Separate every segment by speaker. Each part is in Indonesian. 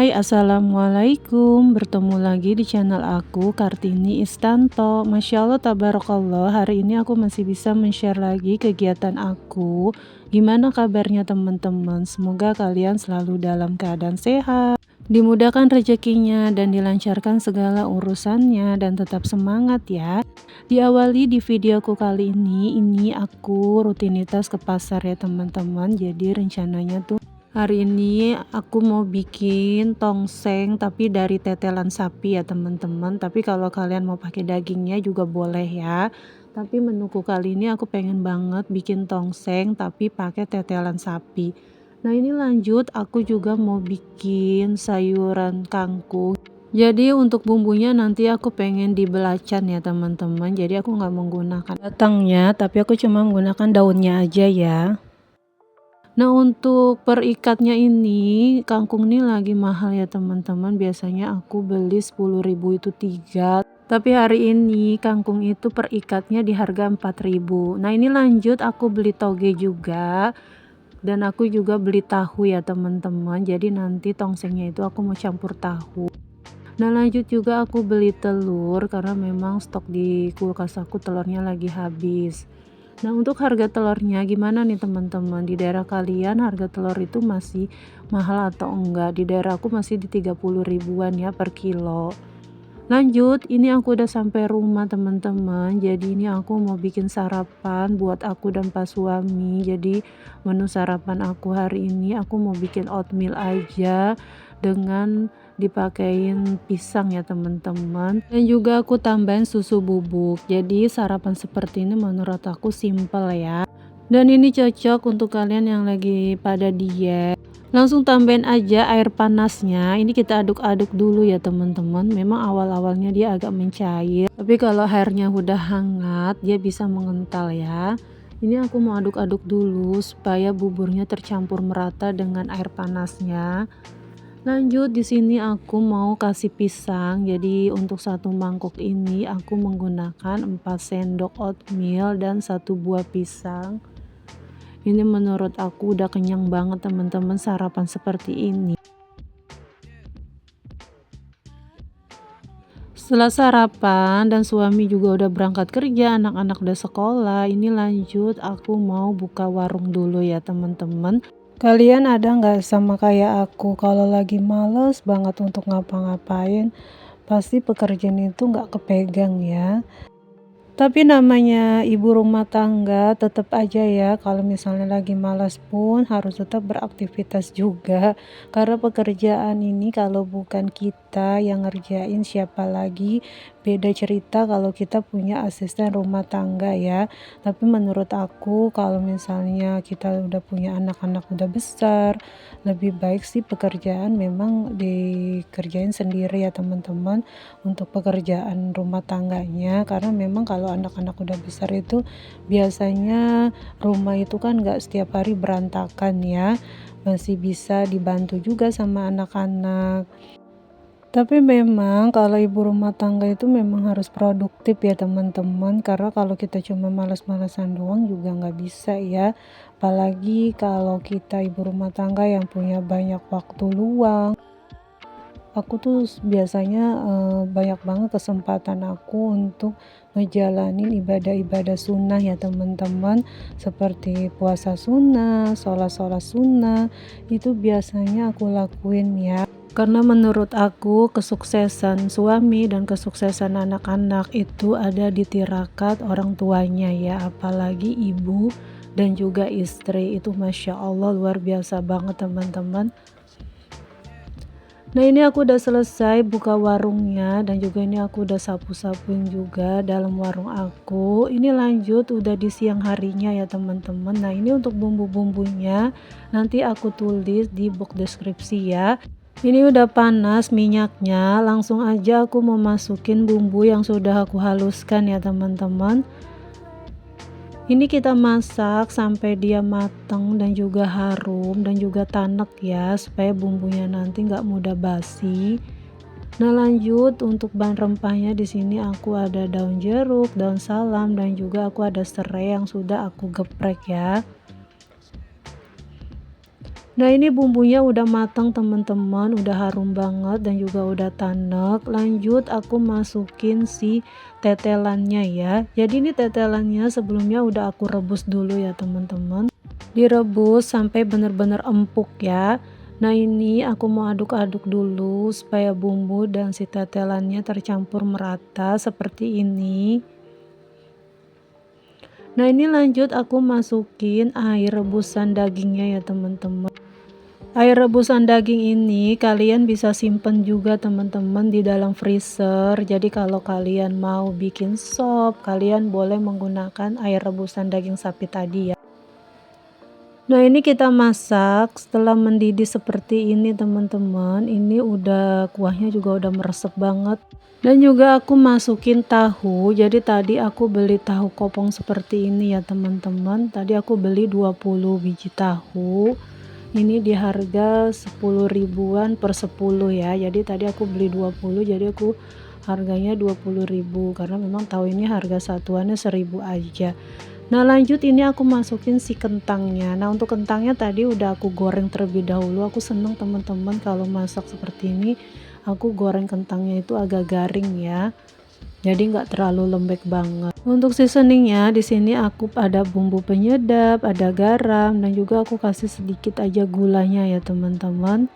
Speaker 1: Hai, assalamualaikum. Bertemu lagi di channel aku, Kartini Istanto. Masya Allah, tabarakallah. Hari ini aku masih bisa men-share lagi kegiatan aku. Gimana kabarnya teman-teman? Semoga kalian selalu dalam keadaan sehat, dimudahkan rezekinya, dan dilancarkan segala urusannya, dan tetap semangat ya. Diawali di videoku kali ini aku rutinitas ke pasar ya teman-teman. Jadi rencananya tuh hari ini aku mau bikin tongseng tapi dari tetelan sapi ya teman-teman. Tapi kalau kalian mau pakai dagingnya juga boleh ya. Tapi menuku kali ini aku pengen banget bikin tongseng tapi pakai tetelan sapi. Nah ini lanjut, aku juga mau bikin sayuran kangkung. Jadi untuk bumbunya nanti aku pengen di belacan ya teman-teman. Jadi aku nggak menggunakan batangnya, tapi aku cuma menggunakan daunnya aja ya. Nah untuk per ikatnya ini, kangkung ini lagi mahal ya teman-teman. Biasanya aku beli 10.000 itu 3. Tapi hari ini kangkung itu per ikatnya di harga 4.000. Nah ini lanjut, aku beli toge juga. Dan aku juga beli tahu ya teman-teman. Jadi nanti tongsengnya itu aku mau campur tahu. Nah lanjut juga aku beli telur karena memang stok di kulkas aku telurnya lagi habis. Nah untuk harga telurnya gimana nih teman-teman? Di daerah kalian harga telur itu masih mahal atau enggak? Di daerah aku masih di 30 ribuan ya per kilo. Lanjut, ini aku udah sampai rumah teman-teman. Jadi ini aku mau bikin sarapan buat aku dan pas suami. Jadi menu sarapan aku hari ini aku mau bikin oatmeal aja dengan dipakein pisang ya teman-teman. Dan juga aku tambahin susu bubuk. Jadi sarapan seperti ini menurut aku simple ya. Dan ini cocok untuk kalian yang lagi pada diet. Langsung tambahin aja air panasnya. Ini kita aduk-aduk dulu ya teman-teman. Memang awal-awalnya dia agak mencair, tapi kalau airnya udah hangat dia bisa mengental ya. Ini aku mau aduk-aduk dulu supaya buburnya tercampur merata dengan air panasnya. Lanjut di sini aku mau kasih pisang. Jadi untuk satu mangkok ini aku menggunakan 4 sendok oatmeal dan 1 buah pisang. Ini menurut aku udah kenyang banget teman-teman sarapan seperti ini. Setelah sarapan dan suami juga udah berangkat kerja, anak-anak udah sekolah, ini lanjut aku mau buka warung dulu ya teman-teman. Kalian ada nggak sama kayak aku kalau lagi males banget untuk ngapa-ngapain, pasti pekerjaan itu nggak kepegang ya. Tapi namanya ibu rumah tangga tetap aja ya kalau misalnya lagi malas pun harus tetap beraktivitas juga. Karena pekerjaan ini kalau bukan kita yang ngerjain siapa lagi, beda cerita kalau kita punya asisten rumah tangga ya. Tapi menurut aku kalau misalnya kita udah punya anak-anak udah besar, lebih baik sih pekerjaan memang dikerjain sendiri ya teman-teman untuk pekerjaan rumah tangganya. Karena memang kalau anak-anak udah besar itu biasanya rumah itu kan nggak setiap hari berantakan ya, masih bisa dibantu juga sama anak-anak. Tapi memang kalau ibu rumah tangga itu memang harus produktif ya teman-teman, karena kalau kita cuma malas-malasan doang juga nggak bisa ya, apalagi kalau kita ibu rumah tangga yang punya banyak waktu luang. Aku tuh biasanya, banyak banget kesempatan aku untuk ngejalanin ibadah-ibadah sunnah ya teman-teman, seperti puasa sunnah, sholat-sholat sunnah, itu biasanya aku lakuin ya. Karena menurut aku kesuksesan suami dan kesuksesan anak-anak itu ada di tirakat orang tuanya ya, apalagi ibu dan juga istri, itu Masya Allah luar biasa banget teman-teman. Nah ini aku udah selesai buka warungnya dan juga ini aku udah sapu-sapuin juga dalam warung aku. Ini lanjut udah di siang harinya ya teman-teman. Nah ini untuk bumbu-bumbunya nanti aku tulis di box deskripsi ya. Ini udah panas minyaknya, langsung aja aku mau masukin bumbu yang sudah aku haluskan ya teman-teman. Ini kita masak sampai dia matang dan juga harum dan juga tanek ya, supaya bumbunya nanti nggak mudah basi. Nah lanjut untuk bahan rempahnya di sini aku ada daun jeruk, daun salam, dan juga aku ada serai yang sudah aku geprek ya. Nah ini bumbunya udah matang teman-teman, udah harum banget dan juga udah tanek. Lanjut aku masukin si tetelannya ya. Jadi ini tetelannya sebelumnya udah aku rebus dulu ya teman-teman. Direbus sampai benar-benar empuk ya. Nah ini aku mau aduk-aduk dulu supaya bumbu dan si tetelannya tercampur merata seperti ini. Nah ini lanjut aku masukin air rebusan dagingnya ya teman-teman. Air rebusan daging ini kalian bisa simpen juga teman-teman di dalam freezer. Jadi kalau kalian mau bikin sop, kalian boleh menggunakan air rebusan daging sapi tadi ya. Nah ini kita masak setelah mendidih seperti ini teman-teman. Ini udah kuahnya juga udah meresep banget. Dan juga aku masukin tahu. Jadi tadi aku beli tahu kopong seperti ini ya teman-teman. Tadi aku beli 20 biji tahu. Ini di harga 10 ribuan per 10 ya. Jadi tadi aku beli 20, jadi aku harganya 20.000 karena memang tahu ini harga satuannya 1000 aja. Nah lanjut ini aku masukin si kentangnya. Nah untuk kentangnya tadi udah aku goreng terlebih dahulu. Aku seneng teman-teman kalau masak seperti ini aku goreng kentangnya itu agak garing ya, jadi nggak terlalu lembek banget. Untuk seasoningnya di sini aku ada bumbu penyedap, ada garam, dan juga aku kasih sedikit aja gulanya ya teman-teman.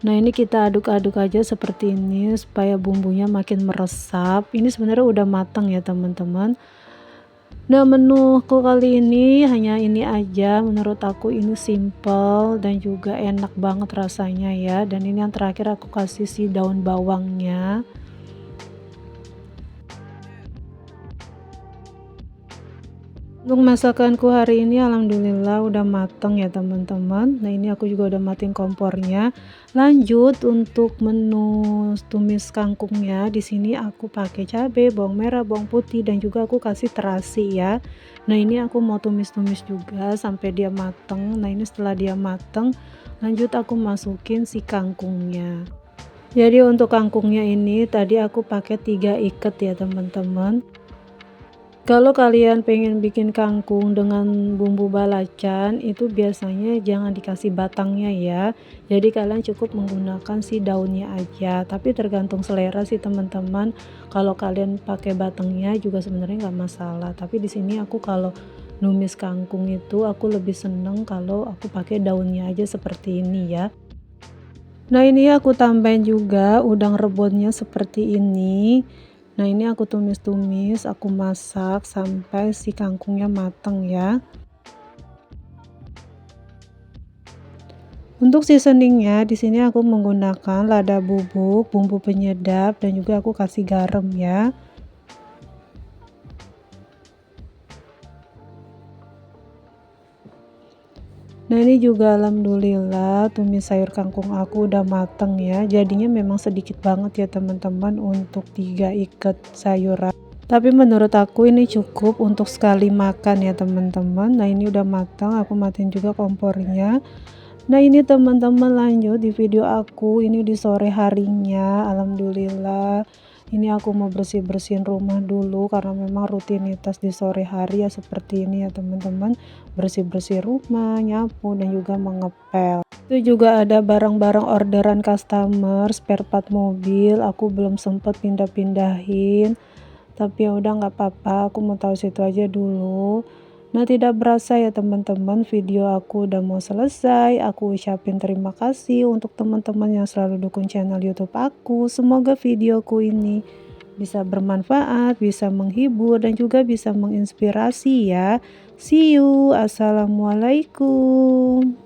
Speaker 1: Nah ini kita aduk-aduk aja seperti ini supaya bumbunya makin meresap. Ini sebenarnya udah matang ya teman-teman. Nah menuku kali ini hanya ini aja, menurut aku ini simple dan juga enak banget rasanya ya. Dan ini yang terakhir aku kasih si daun bawangnya. Untuk masakanku hari ini alhamdulillah udah mateng ya teman-teman. Nah ini aku juga udah matiin kompornya. Lanjut untuk menu tumis kangkungnya, di sini aku pakai cabai, bawang merah, bawang putih, dan juga aku kasih terasi ya. Nah ini aku mau tumis-tumis juga sampai dia mateng. Nah ini setelah dia mateng, lanjut aku masukin si kangkungnya. Jadi untuk kangkungnya ini tadi aku pakai 3 ikat ya teman-teman. Kalau kalian pengen bikin kangkung dengan bumbu balacan, itu biasanya jangan dikasih batangnya ya. Jadi kalian cukup menggunakan si daunnya aja. Tapi tergantung selera sih teman-teman. Kalau kalian pakai batangnya juga sebenarnya nggak masalah. Tapi di sini aku kalau numis kangkung itu aku lebih seneng kalau aku pakai daunnya aja seperti ini ya. Nah ini aku tambahin juga udang rebonnya seperti ini. Nah ini aku tumis-tumis, aku masak sampai si kangkungnya matang ya. Untuk seasoningnya di sini aku menggunakan lada bubuk, bumbu penyedap, dan juga aku kasih garam ya. Nah ini juga alhamdulillah tumis sayur kangkung aku udah mateng ya. Jadinya memang sedikit banget ya teman-teman untuk 3 ikat sayuran. Tapi menurut aku ini cukup untuk sekali makan ya teman-teman. Nah ini udah matang, aku matiin juga kompornya. Nah ini teman-teman lanjut di video aku ini di sore harinya. Alhamdulillah ini aku mau bersih-bersihin rumah dulu karena memang rutinitas di sore hari ya seperti ini ya teman-teman. Bersih-bersih rumah, nyapu, dan juga mengepel. Itu juga ada barang-barang orderan customer, spare part mobil. Aku belum sempat pindah-pindahin. Tapi ya udah nggak apa-apa, aku mau tahu situ aja dulu. Nah tidak berasa ya teman-teman, video aku udah mau selesai. Aku ucapin terima kasih untuk teman-teman yang selalu dukung channel YouTube aku. Semoga videoku ini bisa bermanfaat, bisa menghibur, dan juga bisa menginspirasi ya. See you, assalamualaikum.